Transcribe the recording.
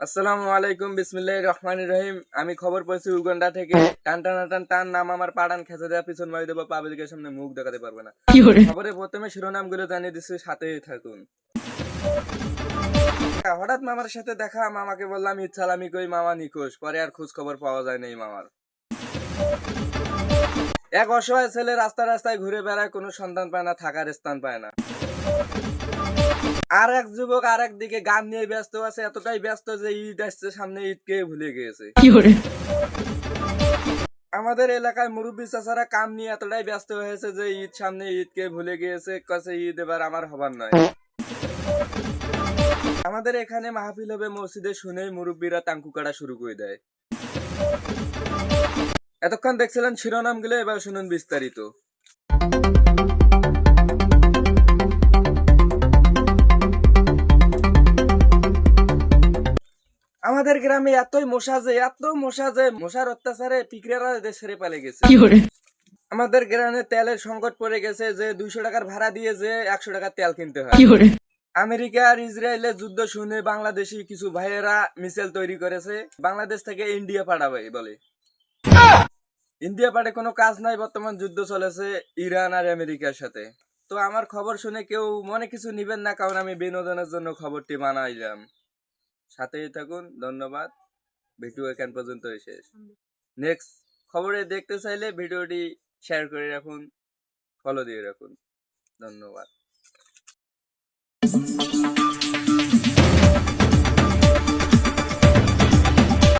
আসসালামু আলাইকুম, বিসমিল্লাহির রহমানির রহিম। আমি খবর পেয়েছি উগান্ডা থেকে। টান টান টান টান নাম আমার পাড়ান খেঁচে দেওয়া পিছন মারি দেবো, পাবলিকের সামনে মুখ দেখাতে পারবে না। খবরে প্রথমে শিরোনামগুলো জানিয়ে দিচ্ছি, সাথেই থাকুন। হঠাৎ মামার সাথে দেখা, মামাকে বললাম ঈদ সালামি কই, মামা নিখোঁজ। পরে আর খোঁজ খবর পাওয়া যায় নাই মামার। এক অসহায় ছেলে রাস্তায় রাস্তায় ঘুরে বেড়ায়, কোনো সন্ধান পায় না, থাকার স্থান পায় না। আর এক যুবক আর একদিকে গান নিয়ে ব্যস্ত আছে, এতটাই ব্যস্ত যে ঈদ আসছে সামনে, ঈদকে ভুলে গিয়েছে। আমাদের এলাকায় মুরব্বী চাচারা কাম নিয়ে এতটাই ব্যস্ত হয়েছে যে ঈদ সামনে, ঈদকে ভুলে গিয়েছে। কাছে ঈদ এবার আমার হবার নয়। আমাদের এখানে মাহফিল হবে মসজিদে, শুনেই মুরব্বীরা তাঙ্কু কাটা শুরু করে দেয়। এতক্ষণ দেখছিলেন শিরোনামগুলো, এবার শুনুন বিস্তারিত। আমাদের গ্রামে এতই মশা যে মশার অত্যাচারে পিঁপড়েরা দেশে পালে গেছে। আমাদের গ্রামে তেলের সংকট পড়ে গেছে, যে 200 টাকার ভাড়া দিয়ে যে 100 টাকার তেল কিনতে হয়। আমেরিকা আর ইসরায়েলের যুদ্ধ শুনে বাংলাদেশি কিছু ভাইয়েরা মিছিল তৈরি করেছে, বাংলাদেশ থেকে ইন্ডিয়া পাঠাবে বলে। ইন্ডিয়া পাঠে কোনো কাজ নাই, বর্তমান যুদ্ধ চলেছে ইরান আর আমেরিকার সাথে। তো আমার খবর শুনে কেউ মনে কিছু নিবেন না, কারণ আমি বিনোদনের জন্য খবরটি বানাইলাম। সাথেই থাকুন, ধন্যবাদ। ভিডিও এখান পর্যন্ত শেষ। নেক্সট খবরে দেখতে চাইলে ভিডিওটি শেয়ার করে রাখুন, ফলো দিয়ে রাখুন। ধন্যবাদ।